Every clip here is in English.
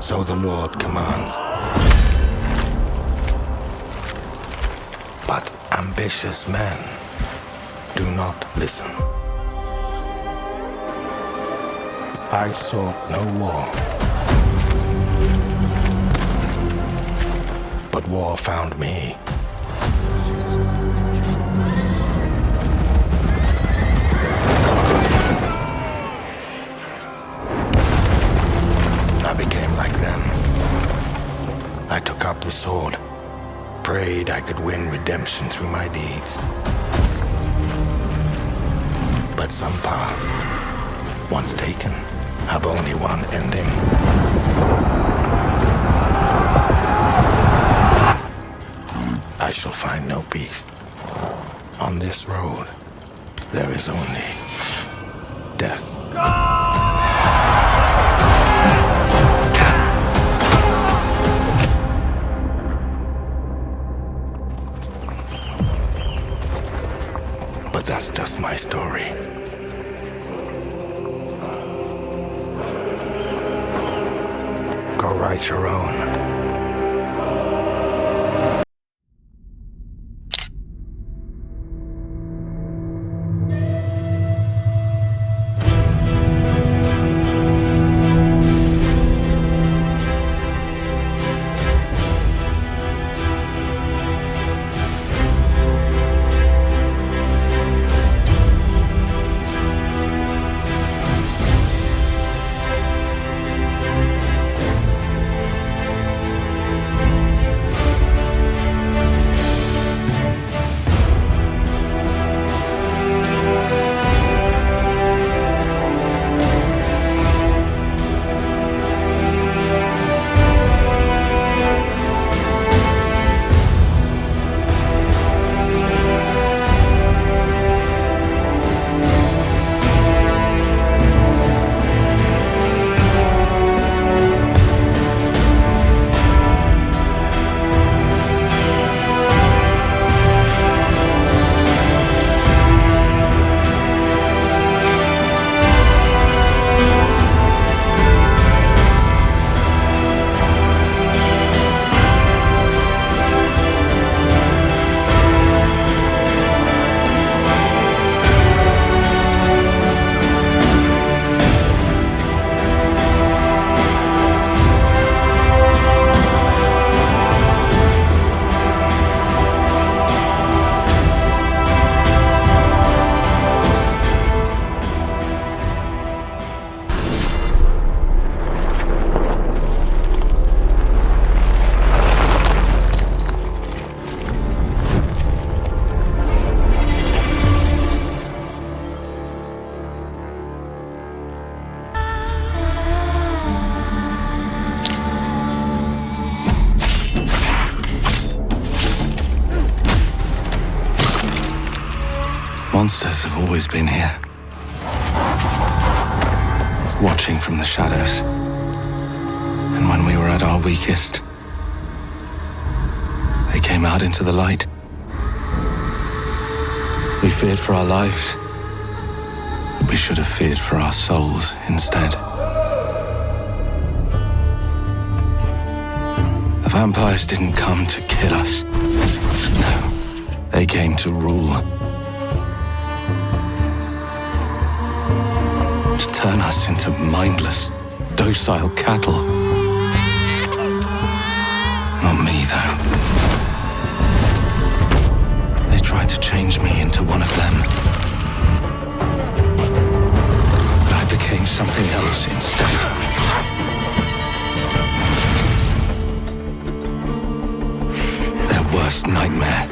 So the Lord commands. But ambitious men do not listen. I sought no war, but war found me. I became like them. I took up the sword, prayed I could win redemption through my deeds. But some paths, once taken, have only one ending. I shall find no peace. On this road, there is only death. But that's just my story. Go write your own. Monsters have always been here, watching from the shadows. And when we were at our weakest, they came out into the light. We feared for our lives, but we should have feared for our souls instead. The vampires didn't come to kill us. No, they came to rule. To turn us into mindless, docile cattle. Not me, though. They tried to change me into one of them. But I became something else instead. Their worst nightmare.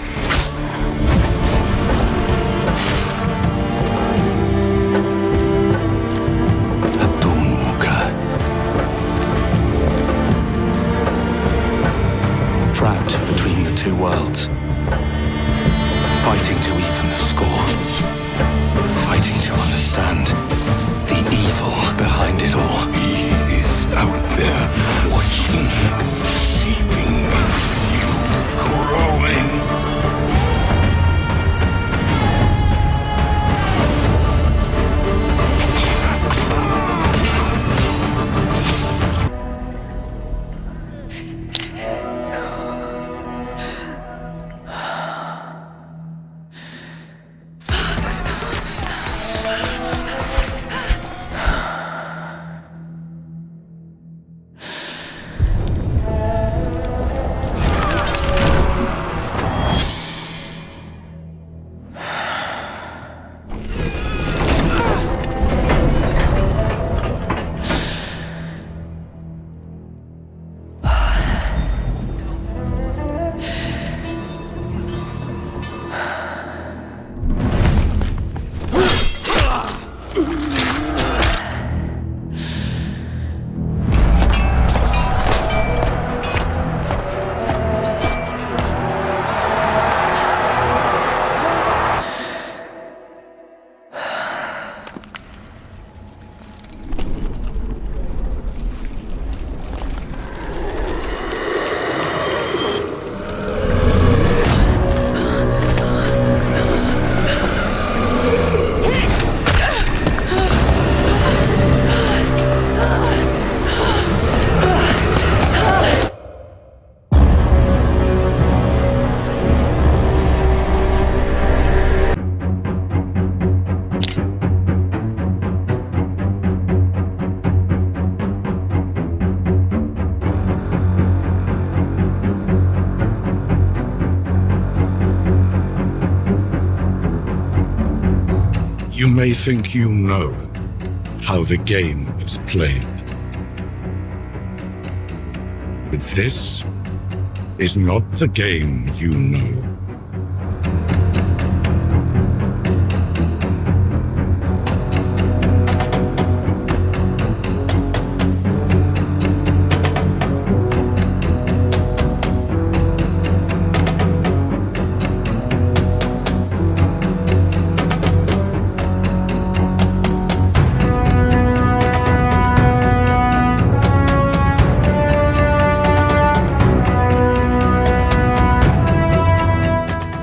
Trapped between the two worlds, fighting to even the score, fighting to understand the evil behind it all. He is out there, watching, seeping into you, growing. You may think you know how the game is played. But this is not the game you know.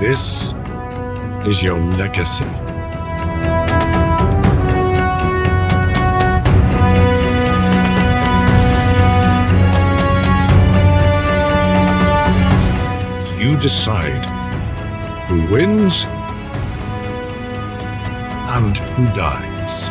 This is your legacy. You decide who wins and who dies.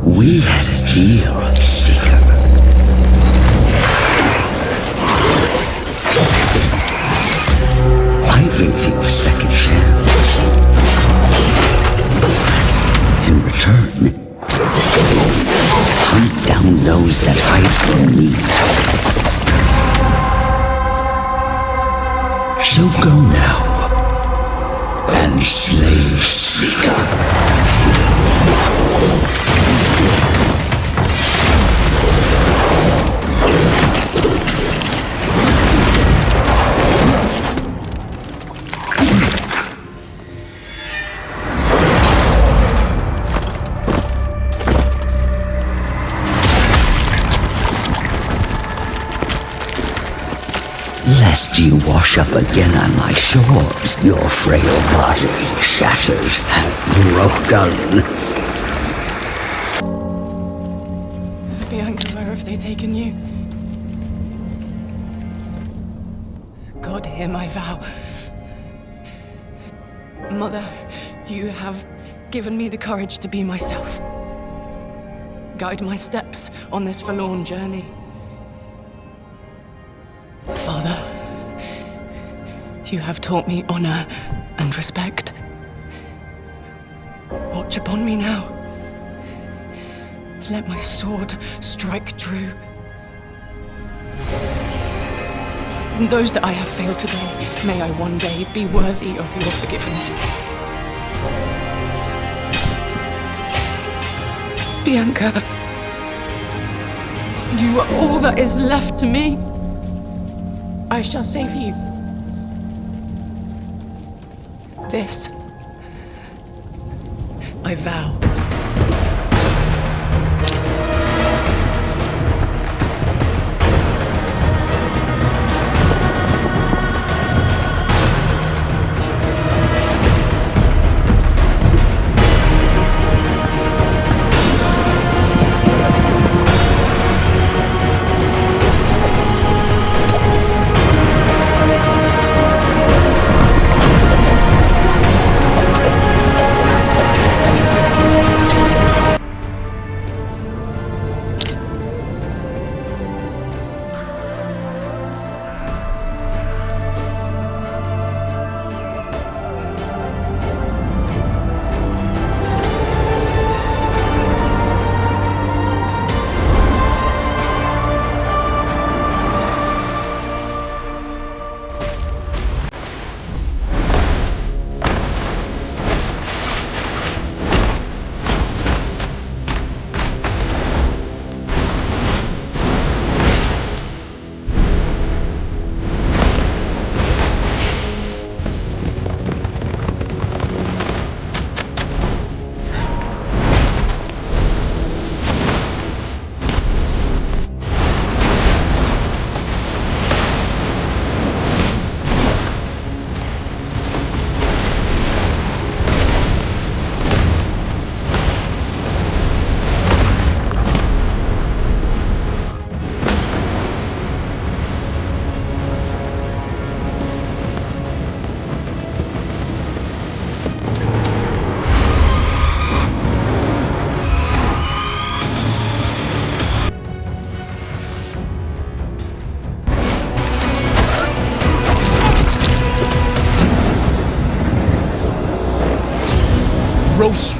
We had a deal, Seeker. I gave you a second chance. In return, hunt down those that hide from me. So go now and slay Seeker. Lest you wash up again on my shores, your frail body shattered and broken. Bianca, where have they taken you? God, hear my vow. Mother, you have given me the courage to be myself. Guide my steps on this forlorn journey. Father, you have taught me honor and respect. Watch upon me now. Let my sword strike true. And those that I have failed today, may I one day be worthy of your forgiveness. Bianca, you are all that is left to me. I shall save you. This, I vow.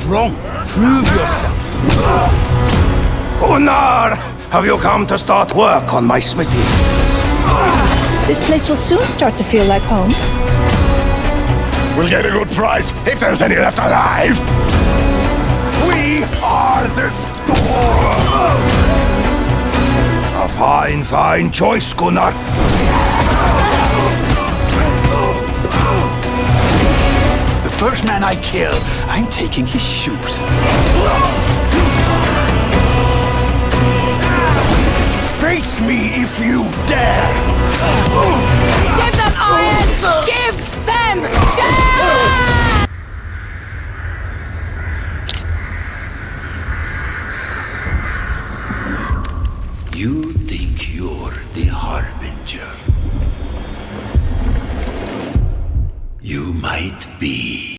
wrong? Prove yourself. Gunnar, have you come to start work on my smithy? This place will soon start to feel like home. We'll get a good price if there's any left alive. We are the store. A fine, fine choice, Gunnar. The first man I kill, I'm taking his shoes. Face me if you dare! Give them iron! Give them dare! You think you're the Harbinger. You might be.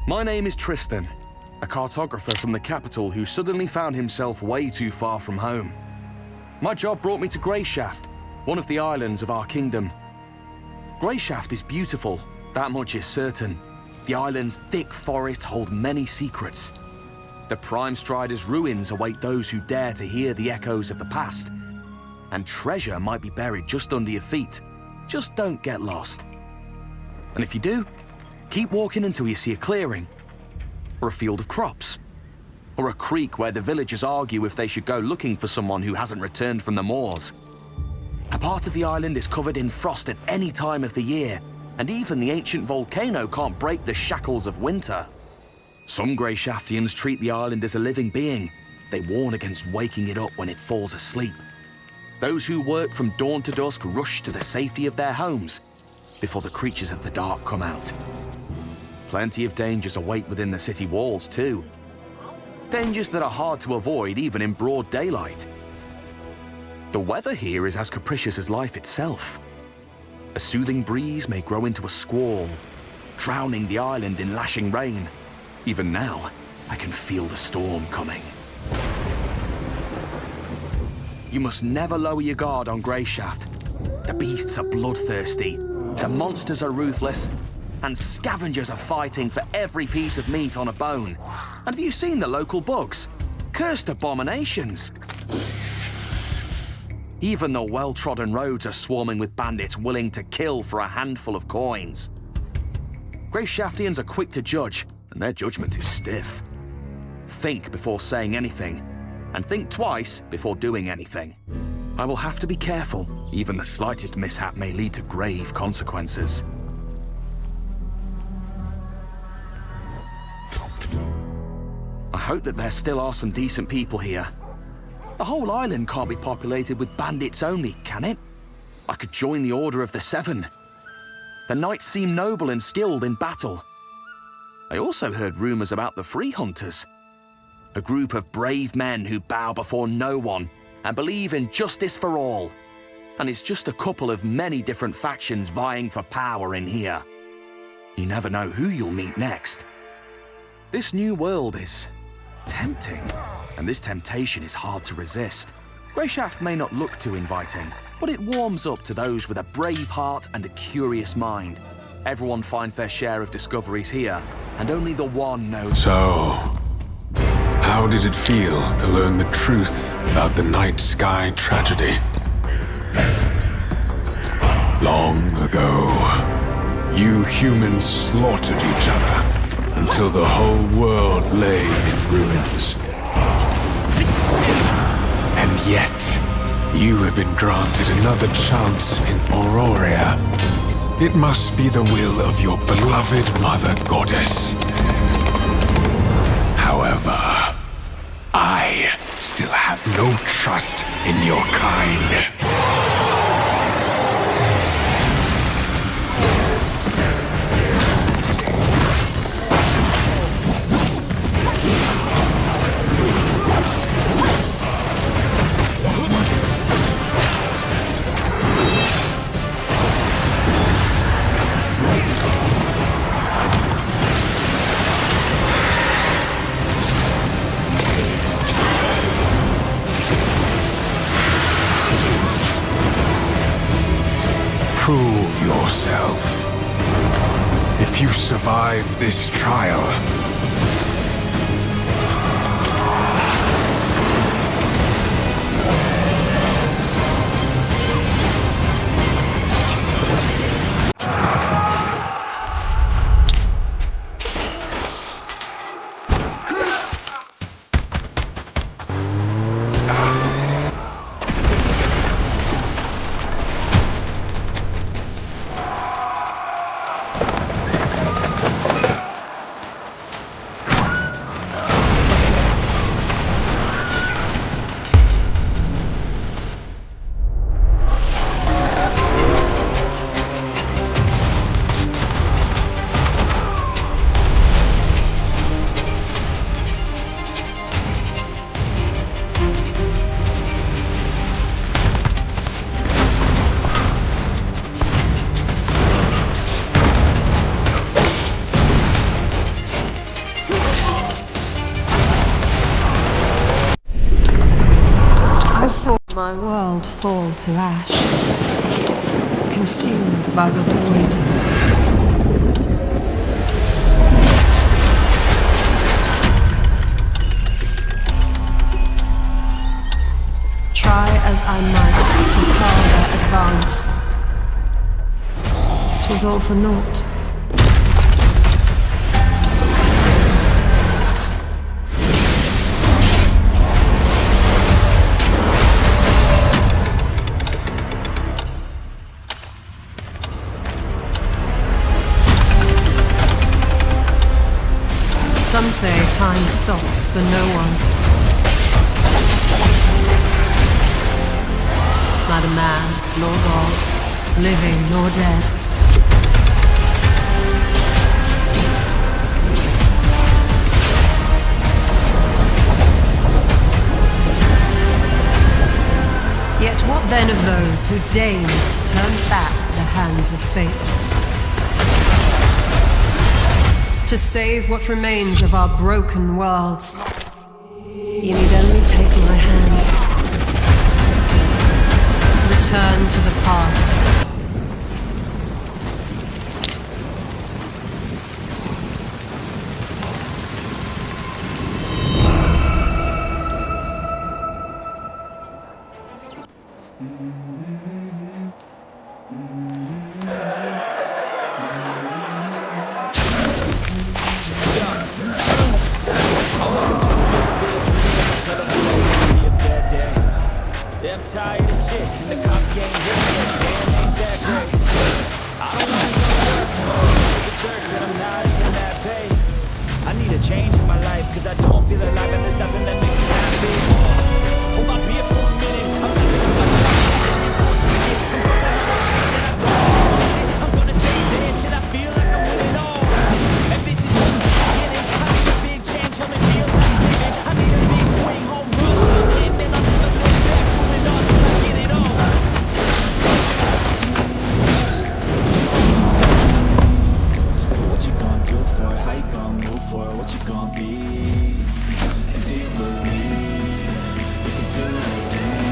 My name is Tristan, a cartographer from the capital who suddenly found himself way too far from home. My job brought me to Greyshaft, one of the islands of our kingdom. Greyshaft is beautiful, that much is certain. The island's thick forests hold many secrets. The Prime Strider's ruins await those who dare to hear the echoes of the past. And treasure might be buried just under your feet. Just don't get lost. And if you do, keep walking until you see a clearing, or a field of crops, or a creek where the villagers argue if they should go looking for someone who hasn't returned from the moors. A part of the island is covered in frost at any time of the year, and even the ancient volcano can't break the shackles of winter. Some Greyshaftians treat the island as a living being. They warn against waking it up when it falls asleep. Those who work from dawn to dusk rush to the safety of their homes before the creatures of the dark come out. Plenty of dangers await within the city walls, too. Dangers that are hard to avoid even in broad daylight. The weather here is as capricious as life itself. A soothing breeze may grow into a squall, drowning the island in lashing rain. Even now, I can feel the storm coming. You must never lower your guard on Greyshaft. The beasts are bloodthirsty, the monsters are ruthless, and scavengers are fighting for every piece of meat on a bone. And have you seen the local bugs? Cursed abominations. Even the well-trodden roads are swarming with bandits willing to kill for a handful of coins. Greyshaftians are quick to judge, and their judgment is stiff. Think before saying anything, and think twice before doing anything. I will have to be careful. Even the slightest mishap may lead to grave consequences. I hope that there still are some decent people here. The whole island can't be populated with bandits only, can it? I could join the Order of the Seven. The knights seem noble and skilled in battle. I also heard rumors about the Free Hunters, a group of brave men who bow before no one and believe in justice for all. And it's just a couple of many different factions vying for power in here. You never know who you'll meet next. This new world is tempting, and this temptation is hard to resist. Greyshaft may not look too inviting, but it warms up to those with a brave heart and a curious mind. Everyone finds their share of discoveries here, and only the one knows. So, how did it feel to learn the truth about the night sky tragedy? Long ago, you humans slaughtered each other until the whole world lay in ruins. And yet, you have been granted another chance in Auroria. It must be the will of your beloved mother goddess. However, I still have no trust in your kind. Prove yourself. If you survive this trial, my world fall to ash, consumed by the void. Try as I might to quell their advance, 'twas all for naught. Some say time stops for no one. Neither man nor god, living nor dead. Yet what then of those who deigned to turn back the hands of fate? To save what remains of our broken worlds, you need only take my hand. Return to the past. wanna be. And do you believe you can do anything?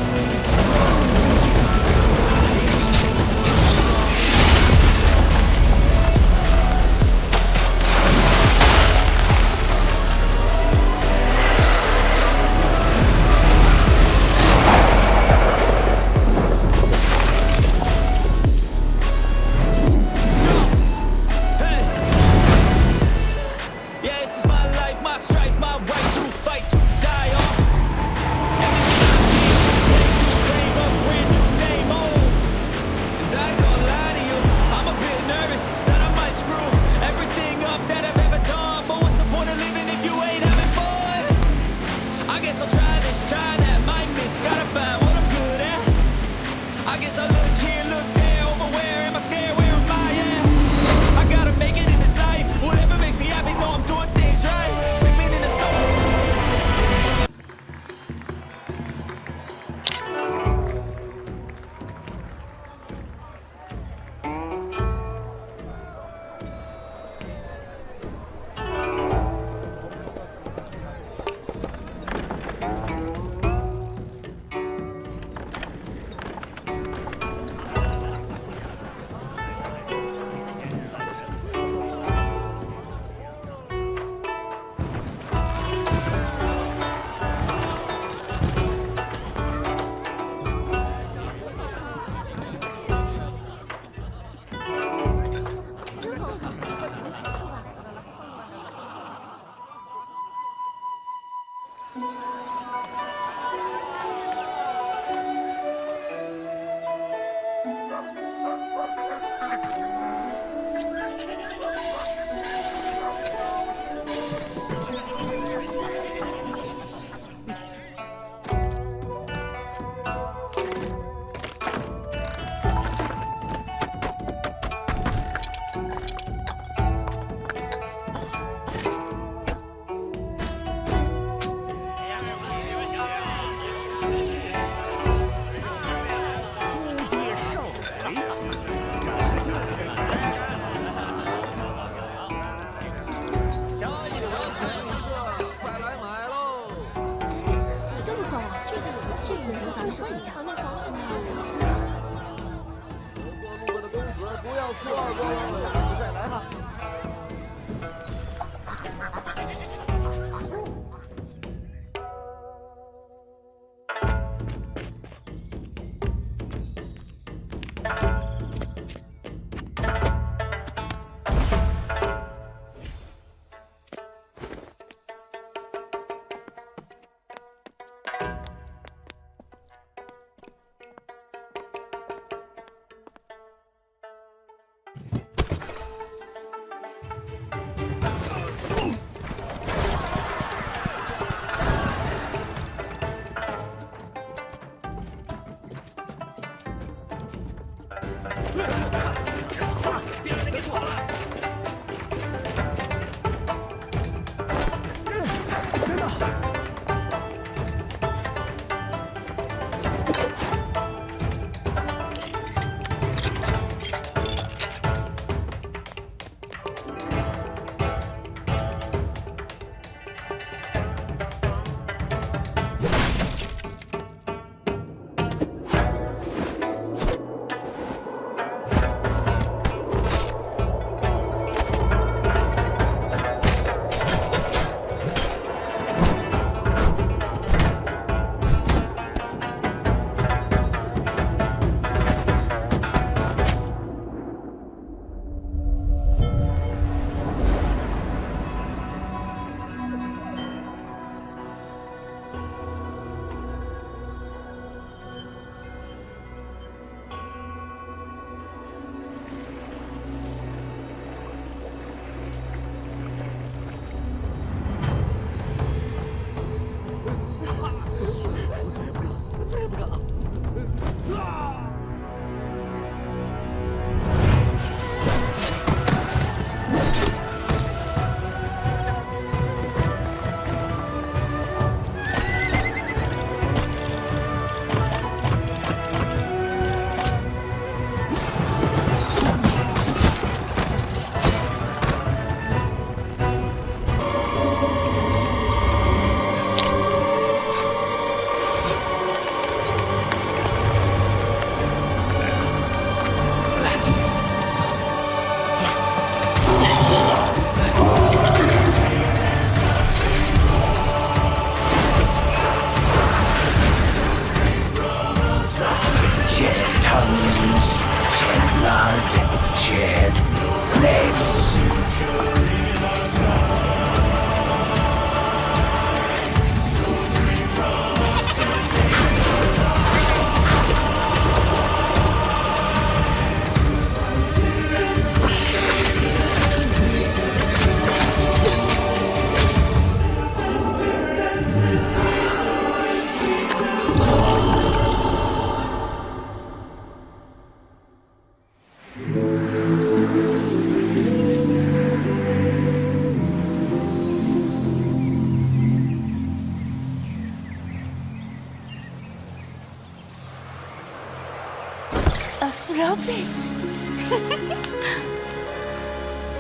Stop it!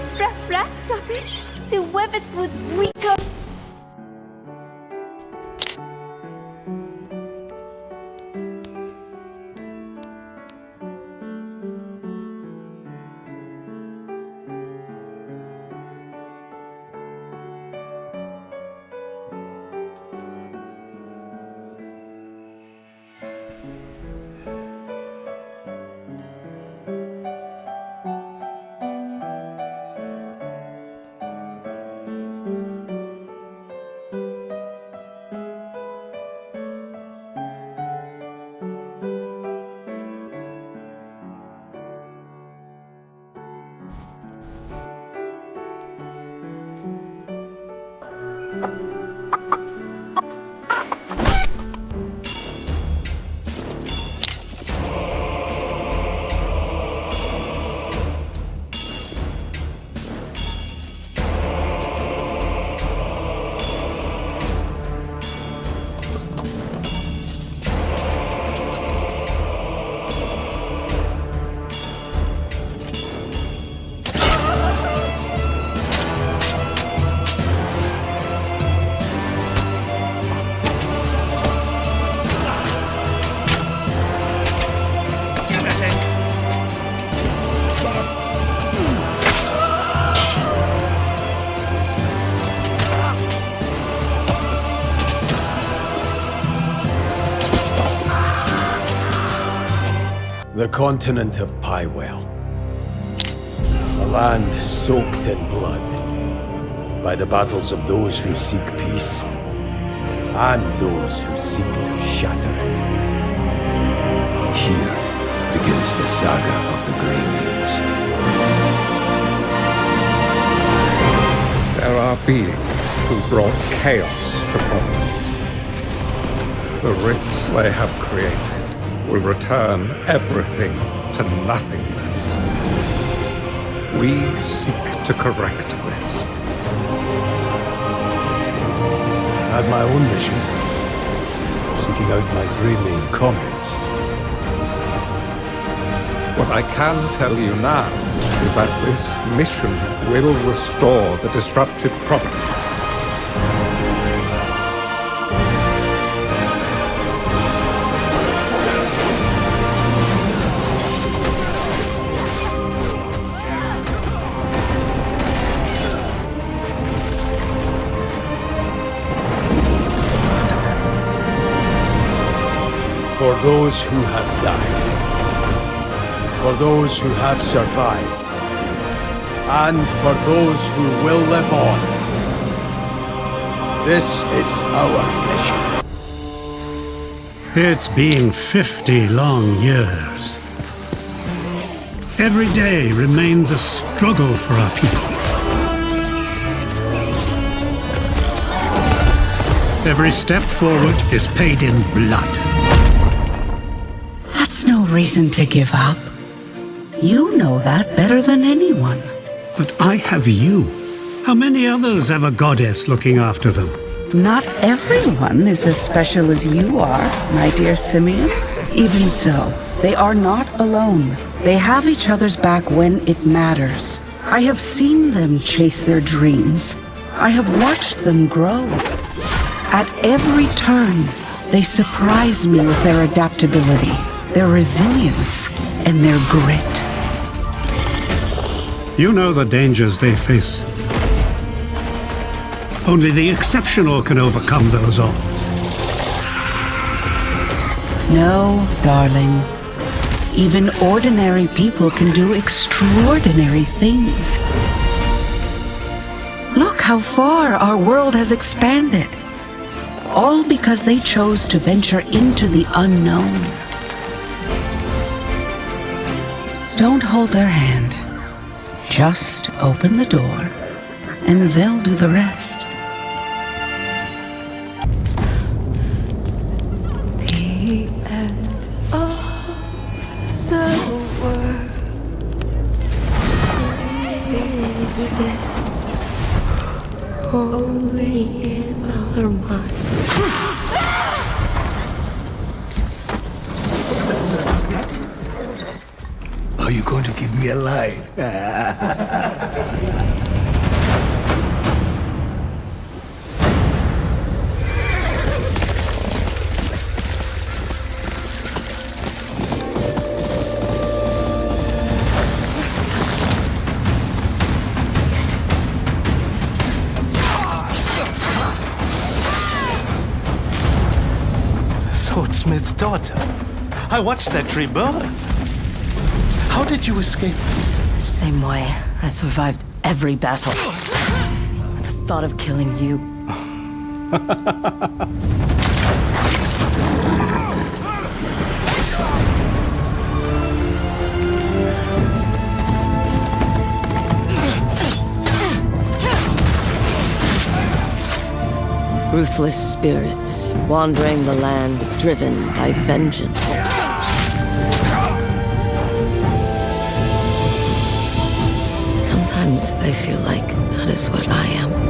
Stop it! To whip it with weaker. The continent of Pywell. A land soaked in blood by the battles of those who seek peace and those who seek to shatter it. Here begins the saga of the Grey Males. There are beings who brought chaos to Providence. The rifts they have created will return everything to nothingness. We seek to correct this. I had my own mission, seeking out my Grey Male comrades. What I can tell you now is that this mission will restore the disrupted Providence. For those who have died, for those who have survived, and for those who will live on. This is our mission. It's been 50 long years. Every day remains a struggle for our people. Every step forward is paid in blood. That's no reason to give up. You know that better than anyone. But I have you. How many others have a goddess looking after them? Not everyone is as special as you are, my dear Simeon. Even so, they are not alone. They have each other's back when it matters. I have seen them chase their dreams. I have watched them grow. At every turn, they surprise me with their adaptability, their resilience, and their grit. You know the dangers they face. Only the exceptional can overcome those odds. No, darling. Even ordinary people can do extraordinary things. Look how far our world has expanded. All because they chose to venture into the unknown. Don't hold their hand. Just open the door, and they'll do the rest. The end of the world is this, only in our minds. get laid. Swordsmith's daughter. I watched that tree burn. How did you escape? Same way. I survived every battle. The thought of killing you. Ruthless spirits, wandering the land, driven by vengeance. Sometimes I feel like that is what I am.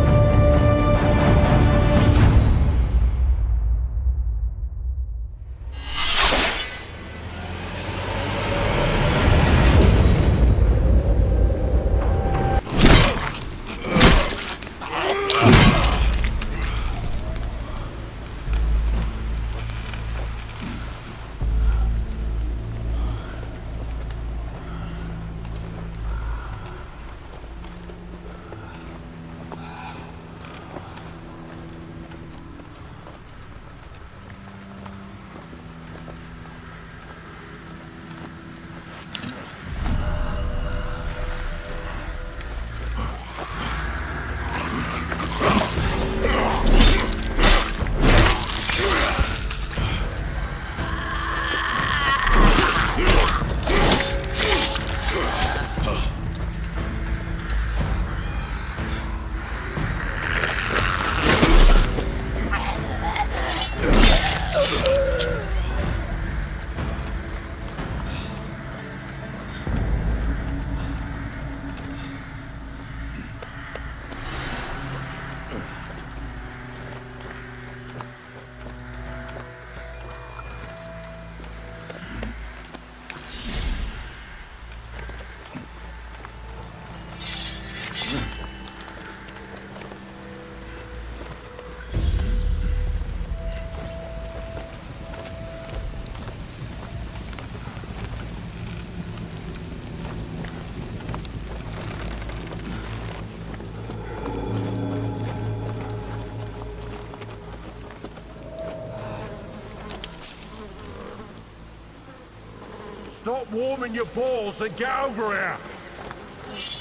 Stop warming your balls and get over here!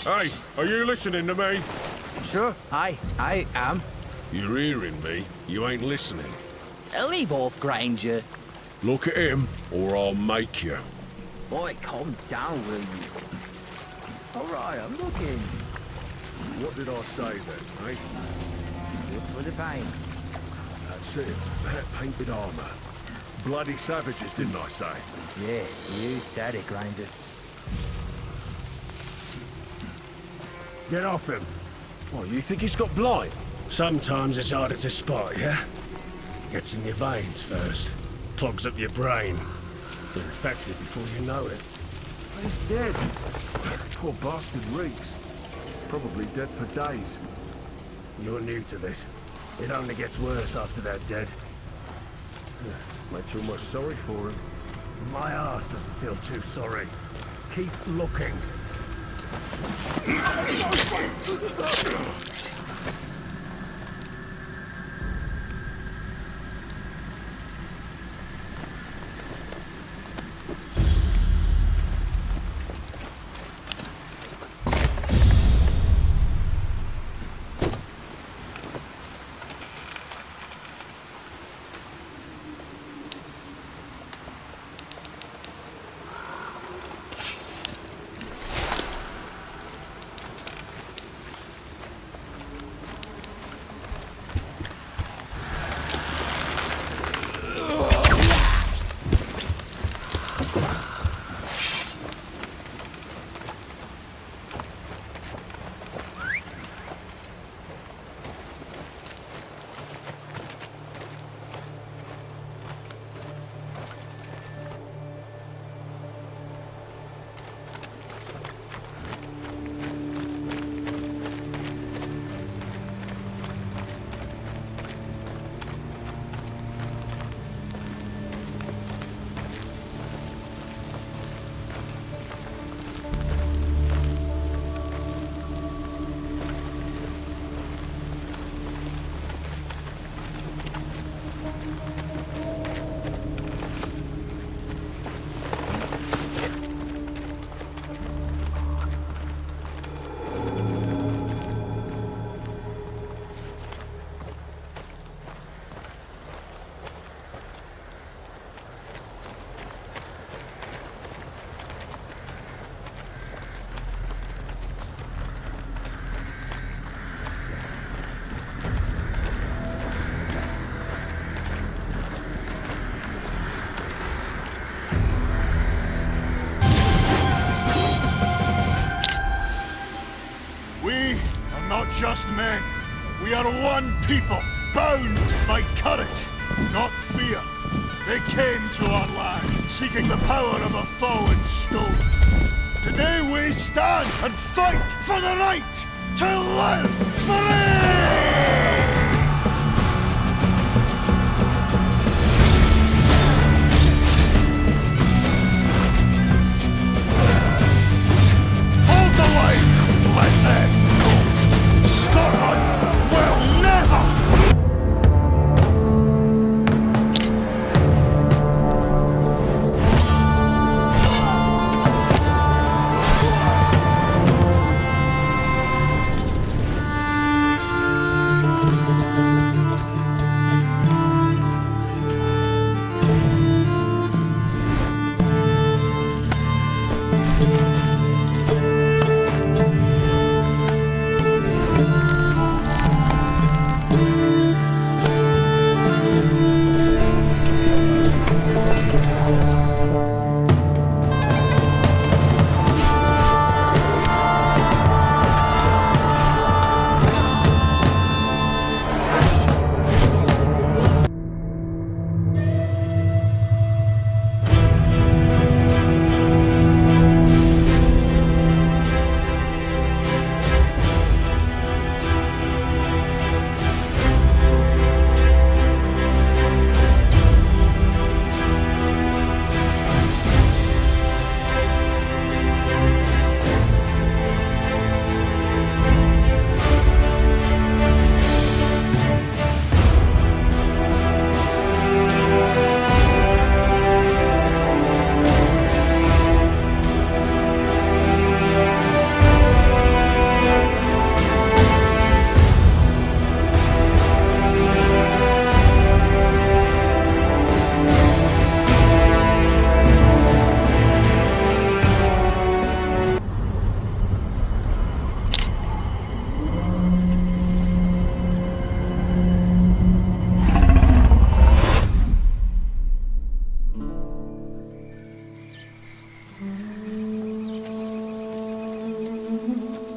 Hey, are you listening to me? Sure, I am. You're hearing me. You ain't listening. Leave off, Granger. Look at him, or I'll make you. Boy, calm down, will you? Alright, I'm looking. What did I say then, eh? Good for the pain. That's it. That painted armor. Bloody savages, didn't I say? Yeah, you said it, Granger. Get off him. What, you think he's got blight? Sometimes it's harder to spot, yeah? Gets in your veins first. Clogs up your brain. You're infected before you know it. He's dead. Poor bastard reeks. Probably dead for days. You're new to this. It only gets worse after they're dead. Makes you almost sorry for him. My ass doesn't feel too sorry. Keep looking. Just men. We are one people, bound by courage, not fear. They came to our land, seeking the power of a fallen stone. Today we stand and fight for the right to live free! Hold the line! Let them Scotland will never!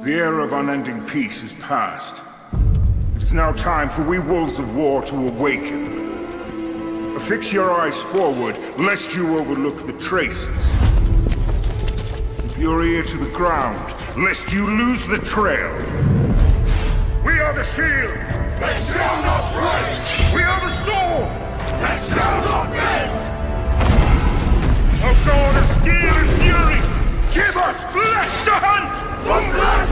The era of unending peace is past. It is now time for we wolves of war to awaken. Affix your eyes forward, lest you overlook the traces. Keep your ear to the ground, lest you lose the trail. We are the shield that shall not break! We are the sword that shall not bend! O God of steel and fury, give us flesh to hunt! From blood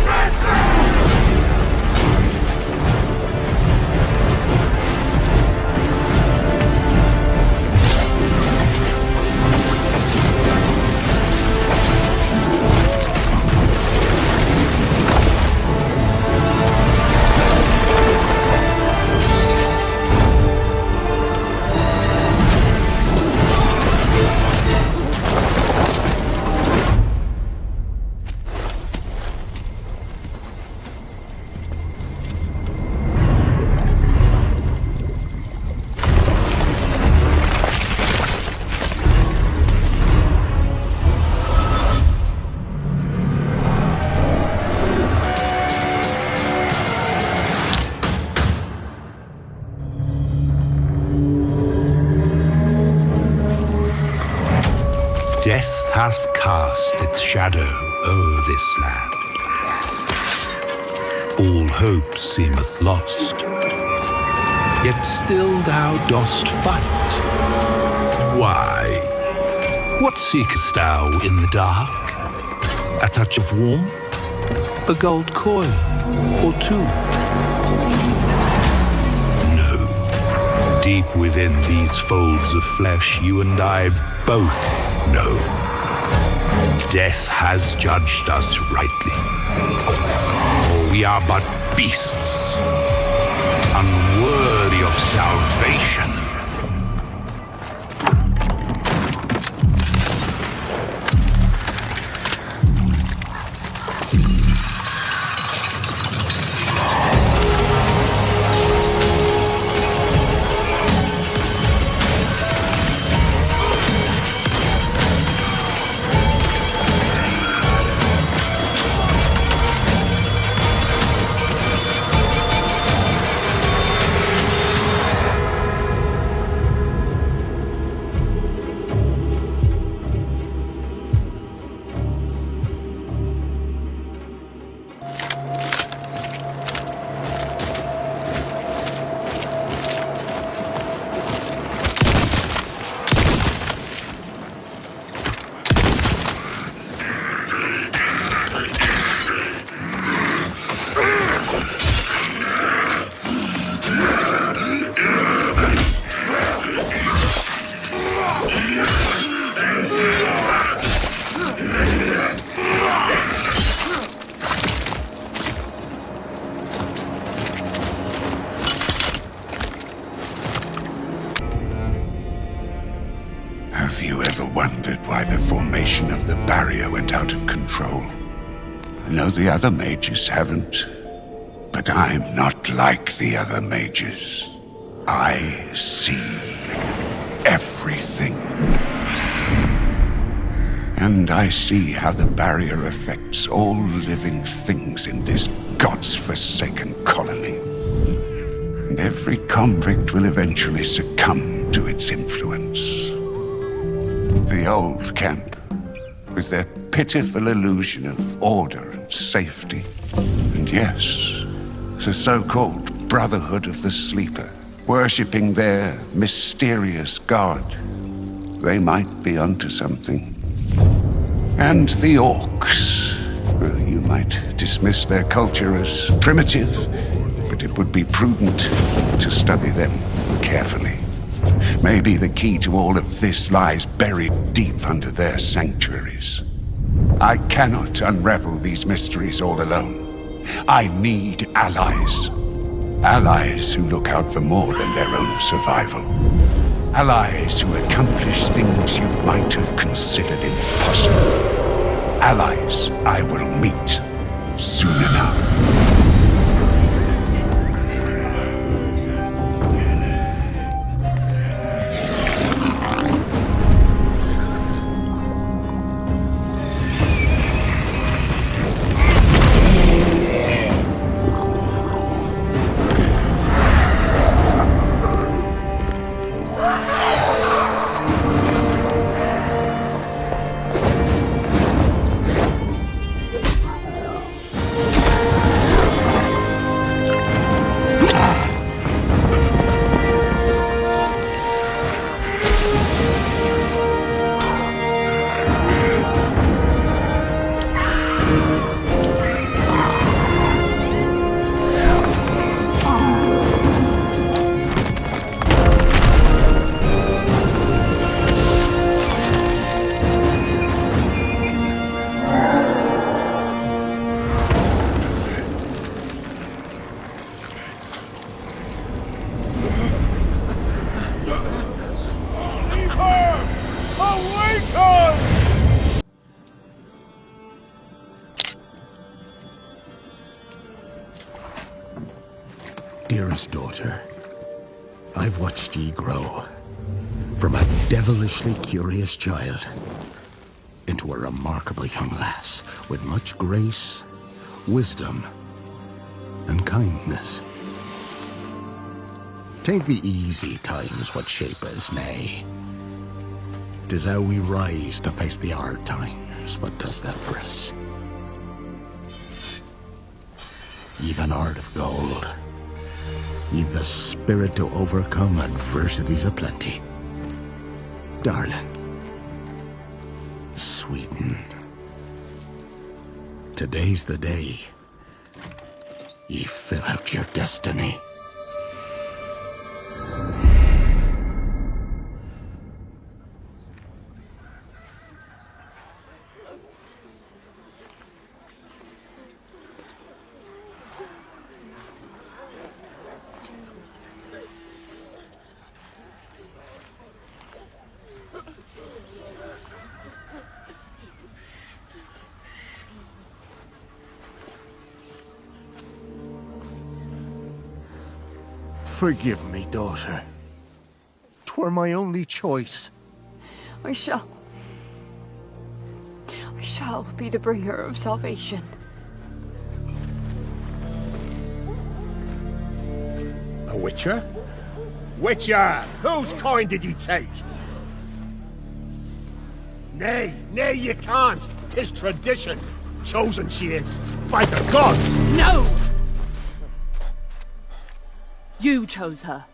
Death hath cast its shadow o'er this land. All hope seemeth lost, yet still thou dost fight. Why? What seekest thou in the dark? A touch of warmth? A gold coin or two? No. Deep within these folds of flesh, you and I both know death has judged us rightly. For we are but beasts, unworthy of salvation. Have you ever wondered why the formation of the barrier went out of control? I know the other mages haven't, but I'm not like the other mages. I see everything. And I see how the barrier affects all living things in this God's-forsaken colony. And every convict will eventually succumb to its influence. The old camp, with their pitiful illusion of order and safety. And yes, the so-called Brotherhood of the Sleeper, worshipping their mysterious god. They might be onto something. And the orcs. Well, you might dismiss their culture as primitive, but it would be prudent to study them carefully. Maybe the key to all of this lies buried deep under their sanctuaries. I cannot unravel these mysteries all alone. I need allies. Allies who look out for more than their own survival. Allies who accomplish things you might have considered impossible. Allies I will meet soon enough. Dearest daughter, I've watched ye grow from a devilishly curious child into a remarkably young lass with much grace, wisdom, and kindness. Take the easy times what shape us, nay. 'Tis how we rise to face the hard times what does that for us. Ye've an heart of gold. Ye've the spirit to overcome adversities aplenty. Darling, sweeten. Today's the day ye fill out your destiny. Forgive me, daughter. 'Twere my only choice. I shall be the bringer of salvation. A witcher? Witcher! Whose coin did ye take? Nay, you can't! 'Tis tradition! Chosen she is, by the gods! No! You chose her.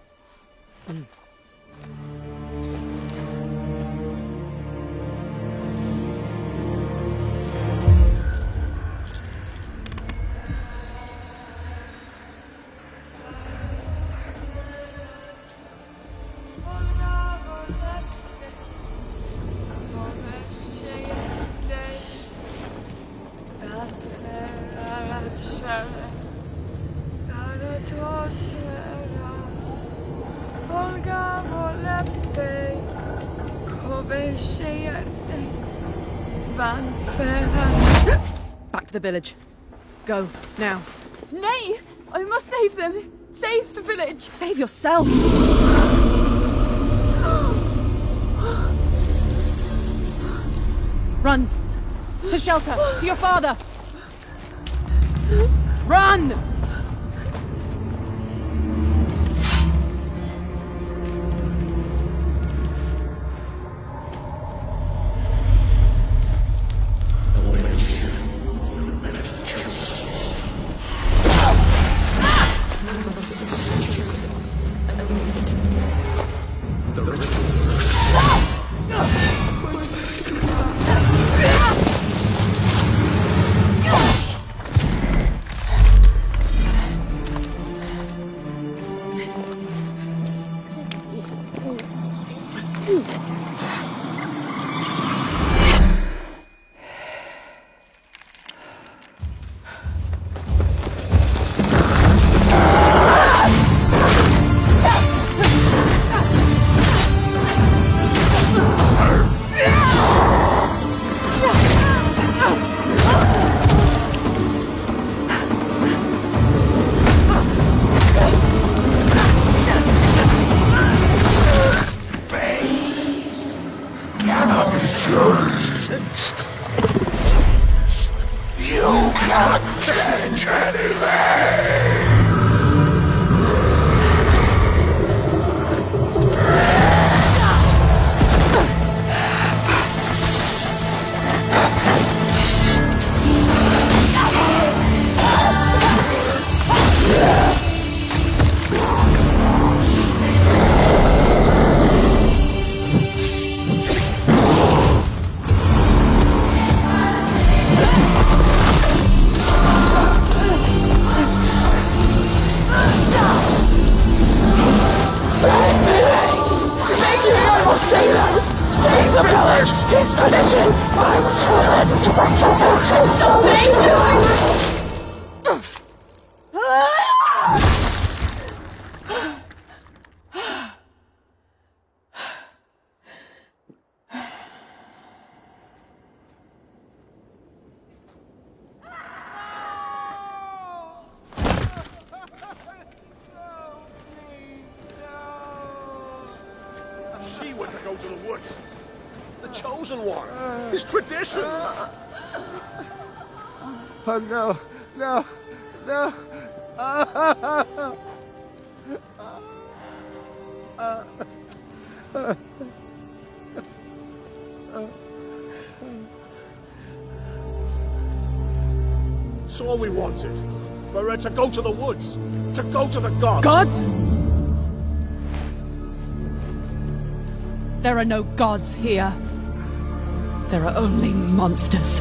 Back to the village. Go, now. Nay! I must save them! Save the village! Save yourself! Run! To shelter! To your father! Run! Oh no, no, no. It's all we wanted. For her to go to the woods. To go to the gods. Gods? There are no gods here. There are only monsters.